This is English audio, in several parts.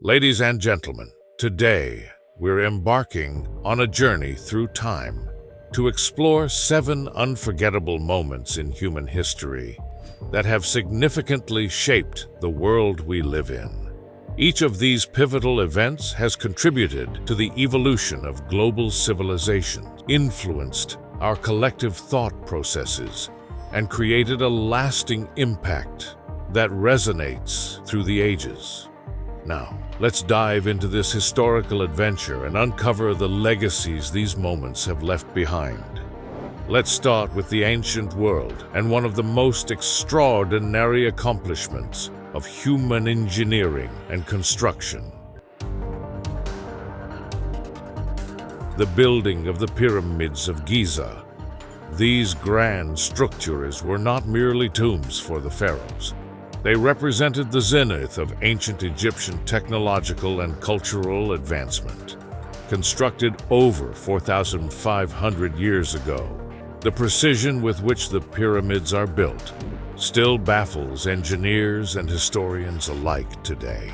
Ladies and gentlemen, today we're embarking on a journey through time to explore 7 unforgettable moments in human history that have significantly shaped the world we live in. Each of these pivotal events has contributed to the evolution of global civilization, influenced our collective thought processes, and created a lasting impact that resonates through the ages. Now, let's dive into this historical adventure and uncover the legacies these moments have left behind. Let's start with the ancient world and one of the most extraordinary accomplishments of human engineering and construction. The building of the pyramids of Giza. These grand structures were not merely tombs for the pharaohs. They represented the zenith of ancient Egyptian technological and cultural advancement. Constructed over 4,500 years ago, the precision with which the pyramids are built still baffles engineers and historians alike today.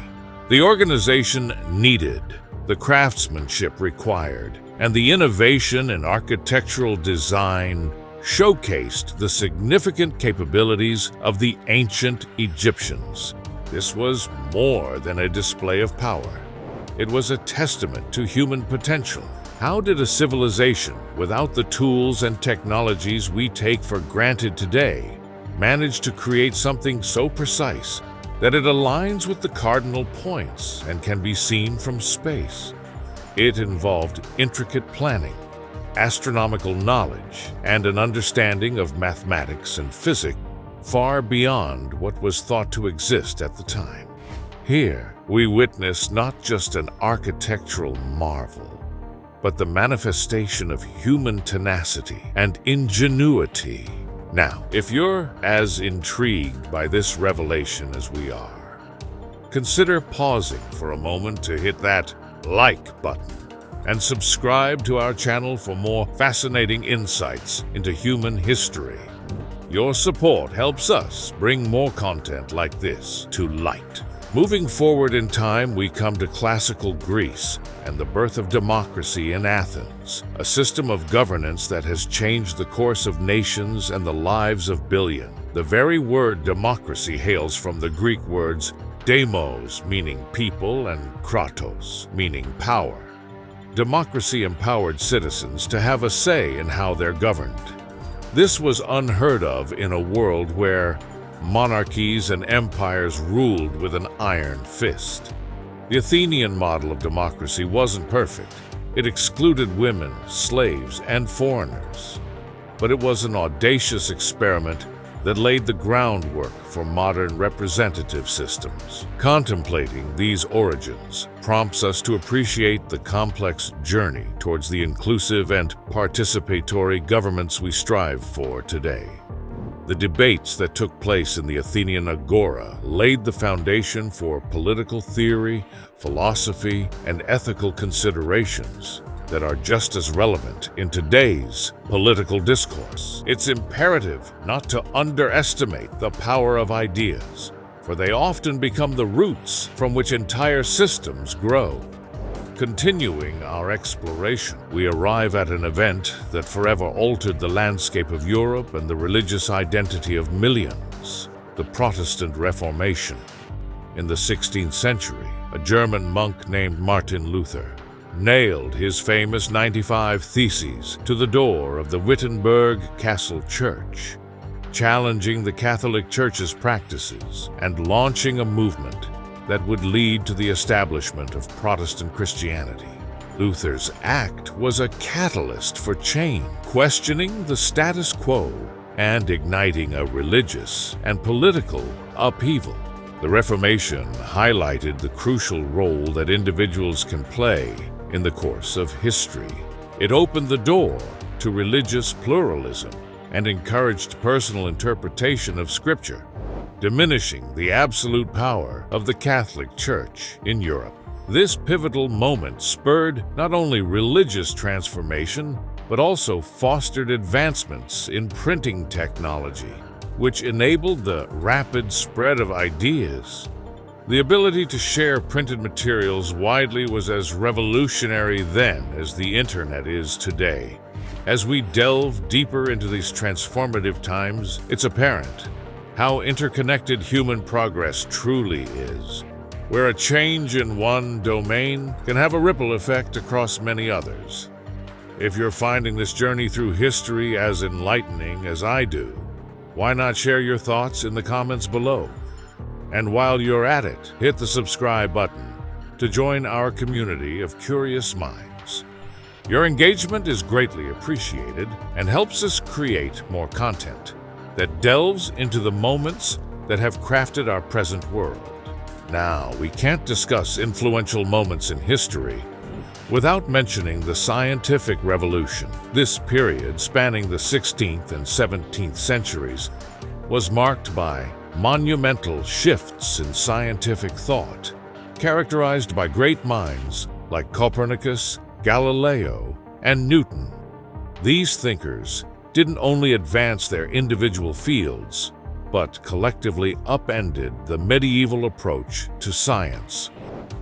The organization needed, the craftsmanship required, and the innovation in architectural design showcased the significant capabilities of the ancient Egyptians. This was more than a display of power. It was a testament to human potential. How did a civilization without the tools and technologies we take for granted today manage to create something so precise that it aligns with the cardinal points and can be seen from space? It involved intricate planning, astronomical knowledge, and an understanding of mathematics and physics far beyond what was thought to exist at the time. Here, we witness not just an architectural marvel, but the manifestation of human tenacity and ingenuity. Now, if you're as intrigued by this revelation as we are, consider pausing for a moment to hit that like button and subscribe to our channel for more fascinating insights into human history. Your support helps us bring more content like this to light. Moving forward in time, we come to classical Greece and the birth of democracy in Athens, a system of governance that has changed the course of nations and the lives of billions. The very word democracy hails from the Greek words demos, meaning people, and kratos, meaning power. Democracy empowered citizens to have a say in how they're governed. This was unheard of in a world where monarchies and empires ruled with an iron fist. The Athenian model of democracy wasn't perfect. It excluded women, slaves, and foreigners. But it was an audacious experiment that laid the groundwork for modern representative systems. Contemplating these origins prompts us to appreciate the complex journey towards the inclusive and participatory governments we strive for today. The debates that took place in the Athenian Agora laid the foundation for political theory, philosophy, and ethical considerations that are just as relevant in today's political discourse. It's imperative not to underestimate the power of ideas, for they often become the roots from which entire systems grow. Continuing our exploration, we arrive at an event that forever altered the landscape of Europe and the religious identity of millions: the Protestant Reformation. In the 16th century, a German monk named Martin Luther nailed his famous 95 Theses to the door of the Wittenberg Castle Church, challenging the Catholic Church's practices and launching a movement that would lead to the establishment of Protestant Christianity. Luther's act was a catalyst for change, questioning the status quo and igniting a religious and political upheaval. The Reformation highlighted the crucial role that individuals can play in the course of history. It opened the door to religious pluralism and encouraged personal interpretation of Scripture, diminishing the absolute power of the Catholic Church in Europe. This pivotal moment spurred not only religious transformation, but also fostered advancements in printing technology, which enabled the rapid spread of ideas. The ability to share printed materials widely was as revolutionary then as the internet is today. As we delve deeper into these transformative times, it's apparent how interconnected human progress truly is, where a change in one domain can have a ripple effect across many others. If you're finding this journey through history as enlightening as I do, why not share your thoughts in the comments below? And while you're at it, hit the subscribe button to join our community of curious minds. Your engagement is greatly appreciated and helps us create more content that delves into the moments that have crafted our present world. Now, we can't discuss influential moments in history without mentioning the scientific revolution. This period, spanning the 16th and 17th centuries, was marked by monumental shifts in scientific thought, characterized by great minds like Copernicus, Galileo, and Newton. These thinkers didn't only advance their individual fields, but collectively upended the medieval approach to science.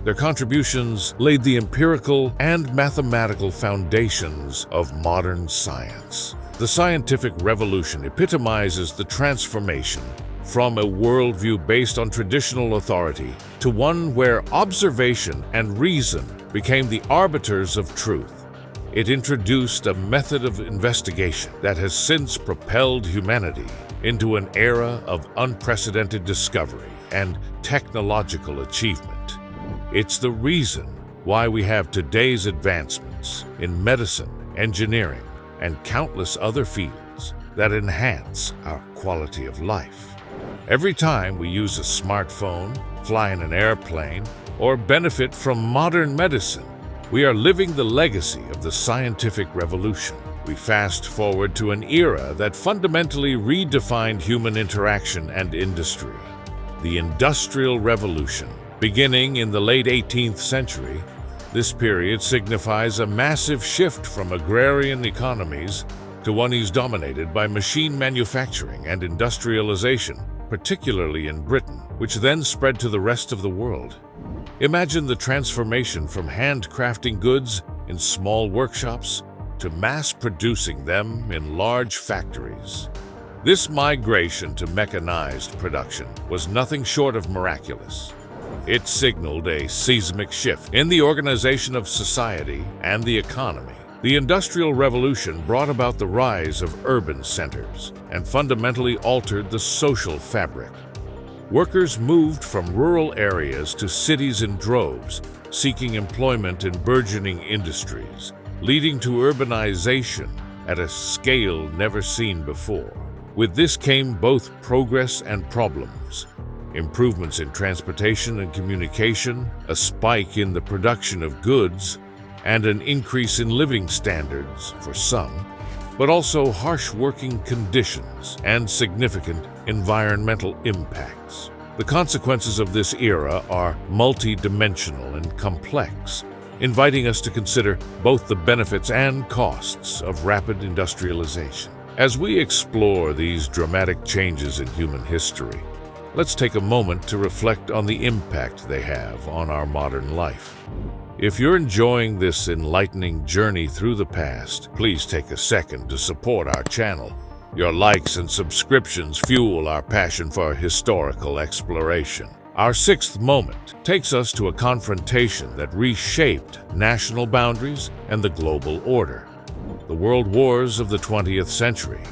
Their contributions laid the empirical and mathematical foundations of modern science. The scientific revolution epitomizes the transformation from a worldview based on traditional authority to one where observation and reason became the arbiters of truth. It introduced a method of investigation that has since propelled humanity into an era of unprecedented discovery and technological achievement. It's the reason why we have today's advancements in medicine, engineering, and countless other fields that enhance our quality of life. Every time we use a smartphone, fly in an airplane, or benefit from modern medicine, we are living the legacy of the scientific revolution. We fast forward to an era that fundamentally redefined human interaction and industry. The Industrial Revolution, beginning in the late 18th century, this period signifies a massive shift from agrarian economies to one dominated by machine manufacturing and industrialization, particularly in Britain, which then spread to the rest of the world. Imagine the transformation from handcrafting goods in small workshops to mass-producing them in large factories. This migration to mechanized production was nothing short of miraculous. It signaled a seismic shift in the organization of society and the economy. The Industrial Revolution brought about the rise of urban centers and fundamentally altered the social fabric. Workers moved from rural areas to cities in droves, seeking employment in burgeoning industries, leading to urbanization at a scale never seen before. With this came both progress and problems. Improvements in transportation and communication, a spike in the production of goods, and an increase in living standards for some, but also harsh working conditions and significant environmental impacts. The consequences of this era are multidimensional and complex, inviting us to consider both the benefits and costs of rapid industrialization. As we explore these dramatic changes in human history, let's take a moment to reflect on the impact they have on our modern life. If you're enjoying this enlightening journey through the past, please take a second to support our channel. Your likes and subscriptions fuel our passion for historical exploration. Our sixth moment takes us to a confrontation that reshaped national boundaries and the global order: the world wars of the 20th century.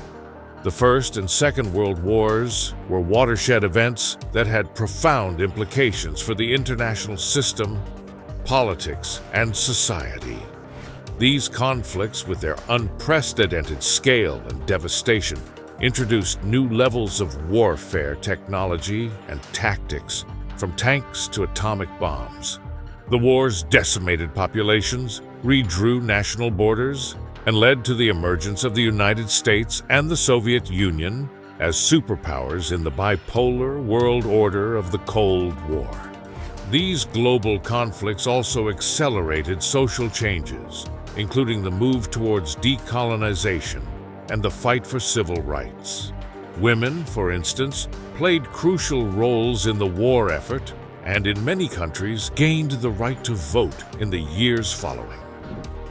The First and Second World Wars were watershed events that had profound implications for the international system, politics, and society. These conflicts, with their unprecedented scale and devastation, introduced new levels of warfare technology and tactics, from tanks to atomic bombs. The wars decimated populations, redrew national borders, and led to the emergence of the United States and the Soviet Union as superpowers in the bipolar world order of the Cold War. These global conflicts also accelerated social changes, including the move towards decolonization and the fight for civil rights. Women, for instance, played crucial roles in the war effort, and in many countries gained the right to vote in the years following.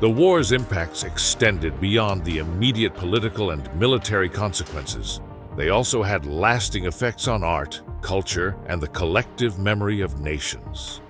The war's impacts extended beyond the immediate political and military consequences. They also had lasting effects on art, culture, and the collective memory of nations.